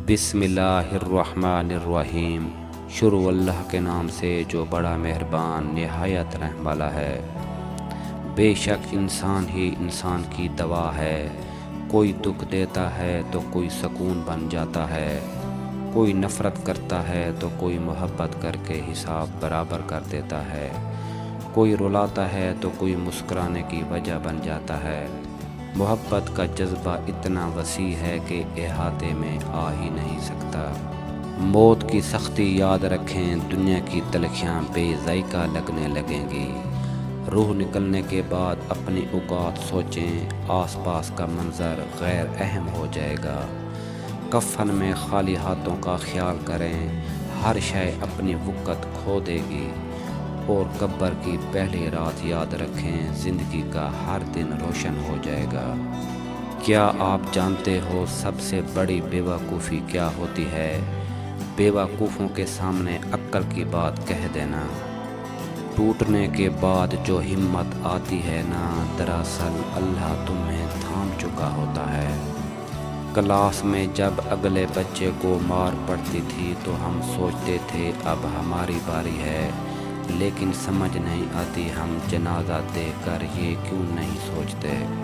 بسم اللہ الرحمن الرحیم۔ شروع اللہ کے نام سے جو بڑا مہربان نہایت رحم والا ہے۔ بے شک انسان ہی انسان کی دوا ہے، کوئی دکھ دیتا ہے تو کوئی سکون بن جاتا ہے، کوئی نفرت کرتا ہے تو کوئی محبت کر کے حساب برابر کر دیتا ہے، کوئی رلاتا ہے تو کوئی مسکرانے کی وجہ بن جاتا ہے۔ محبت کا جذبہ اتنا وسیع ہے کہ احاطے میں آ ہی نہیں سکتا۔ موت کی سختی یاد رکھیں، دنیا کی تلخیاں بے ذائقہ لگنے لگیں گی۔ روح نکلنے کے بعد اپنی اوقات سوچیں، آس پاس کا منظر غیر اہم ہو جائے گا۔ کفن میں خالی ہاتھوں کا خیال کریں، ہر شے اپنی وقت کھو دے گی۔ اور قبر کی پہلی رات یاد رکھیں، زندگی کا ہر دن روشن ہو جائے گا۔ کیا آپ جانتے ہو سب سے بڑی بے وقوفی کیا ہوتی ہے؟ بے وقوفوں کے سامنے عقل کی بات کہہ دینا۔ ٹوٹنے کے بعد جو ہمت آتی ہے نا، دراصل اللہ تمہیں تھام چکا ہوتا ہے۔ کلاس میں جب اگلے بچے کو مار پڑتی تھی تو ہم سوچتے تھے اب ہماری باری ہے، لیکن سمجھ نہیں آتی ہم جنازہ دیکھ کر یہ کیوں نہیں سوچتے۔